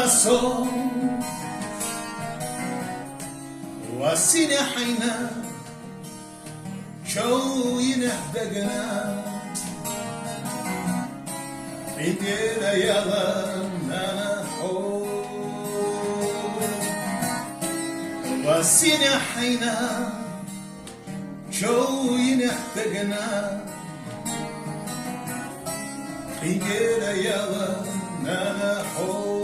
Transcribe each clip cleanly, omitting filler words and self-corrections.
Eraso واسين حينا شو ينحدقنا إنتنا يلا نانا حو واسين حينا شو ينحدقنا إنتنا يلا نانا حو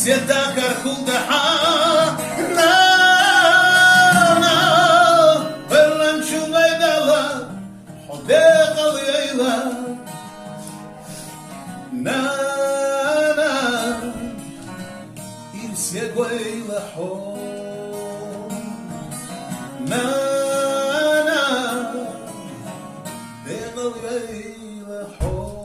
سيدا كرخودها نانا برنشو ليدلا حديق ليلا نانا إرسيقوا إلى حون نانا ديق ليلا حون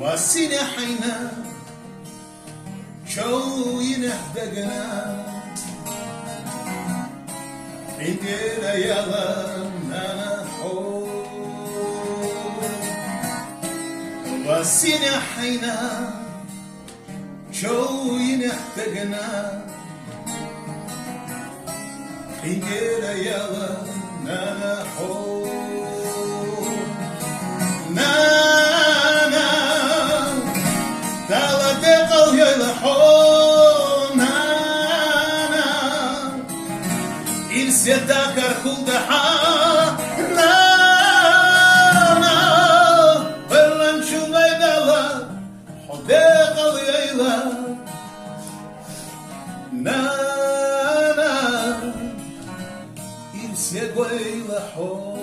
واسين حينا شو ينحدقنا إنتنا يلا نانا حو واسين حينا شو ينحدقنا إنتنا يلا نانا حو نانا دالا دقل يلحو نانا إرسيدا كرخودها نانا برنشو ليدلا حديق ليلا نانا إرسيقوا يلحو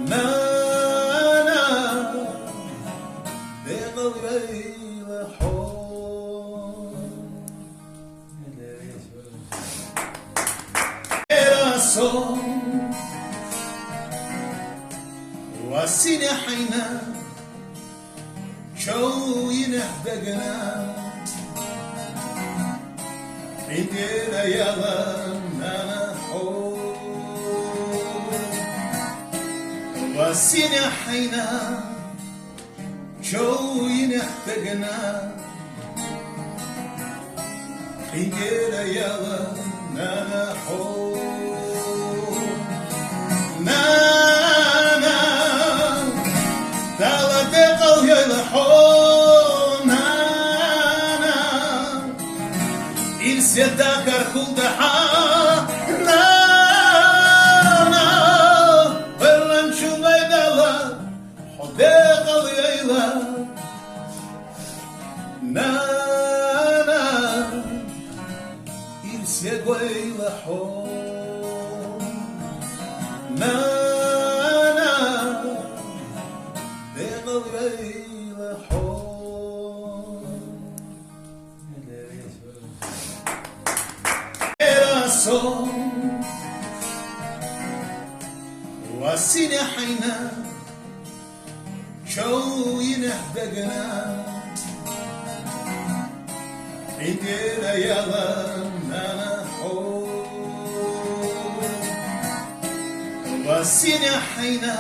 نانا ديقل غير حون إراسو واسين حينا شو ينحدقنا إنتنا يلا نانا حون واسين حينا شو ينحدقنا إنتنا يلا نانا حو نانا دالا دقل يلحو نانا إرسيدا كرخودها نانا إرسيقوا إلى حون نانا ديقل إلى حون إراسو واسين حينا شو ينحدقنا إنتنا يلا نانا حو واسين حينا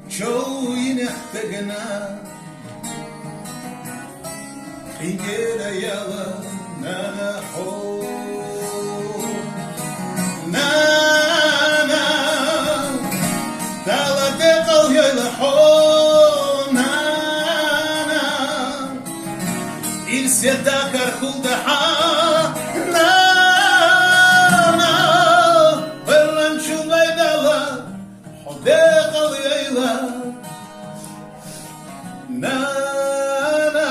شو ينحدقنا إنتنا يلا نانا حو نانا دالا دقل يلحو إرسيدا كرخودها نانا برنشو ليدلا حديق ليلا نانا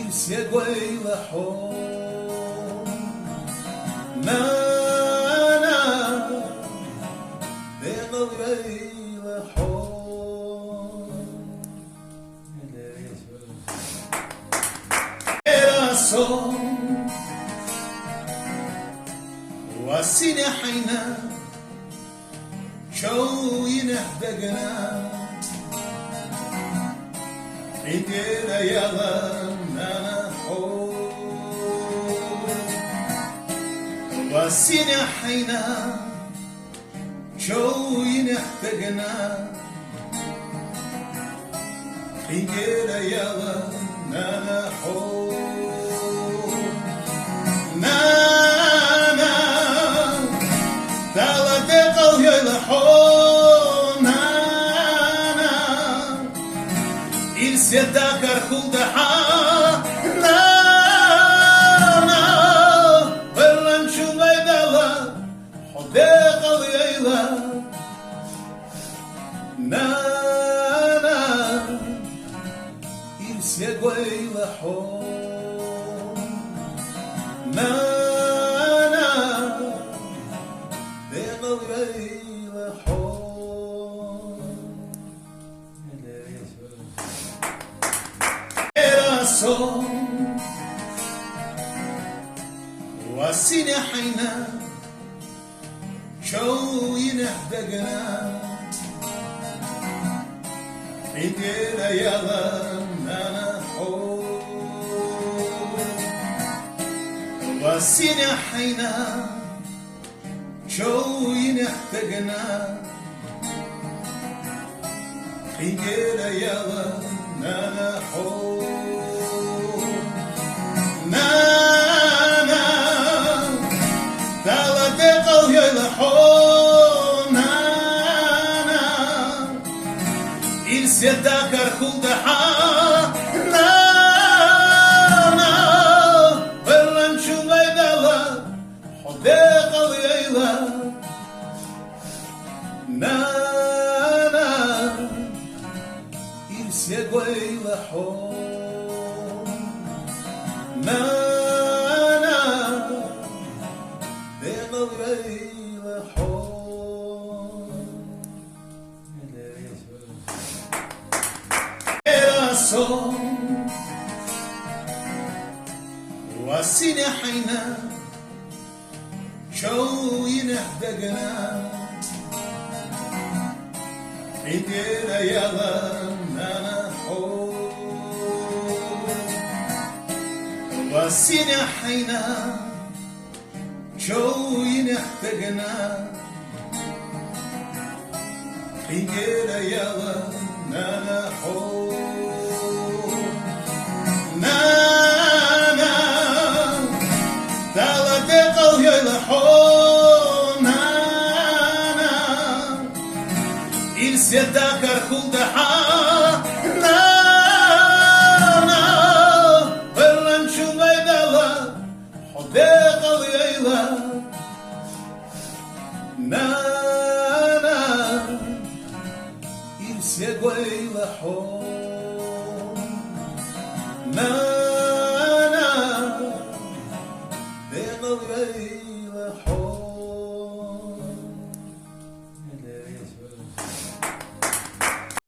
إرسيقوا إلى حون نانا ديقل إلى حون واسين حينا شو ينحدقنا عندنا يلا نانا حو واسينا حينا شو ينحدقنا عندنا يلا نانا حو نانا دالا دقل يلا حو نانا إلسيدا كاركودها نانا برنشو ميدالا حدقل يلا نانا إلسيدا يلا حو نانا دقل يلا حو واسينا حينا شو ينحدقنا عندنا يلا نانا حو واسينا حينا شو ينحدقنا عندنا يلا نانا حو نانا دالا دقل يلا حو نانا إلسيدا كاركودها نانا برنشو ميدالا حدقل يلا نانا إلسيدا يلا حو نانا دقل يلا حو واسينا حينا شو ينحدقنا عندنا يلا نانا حو واسينا حينا شو ينحدقنا عندنا يلا نانا حو نانا دالا دقل يلا حو نانا إلسيدا كاركودها نانا برنشو ميدالا حدقل يلا نانا إلسيدا يلا حو نانا دقل يلا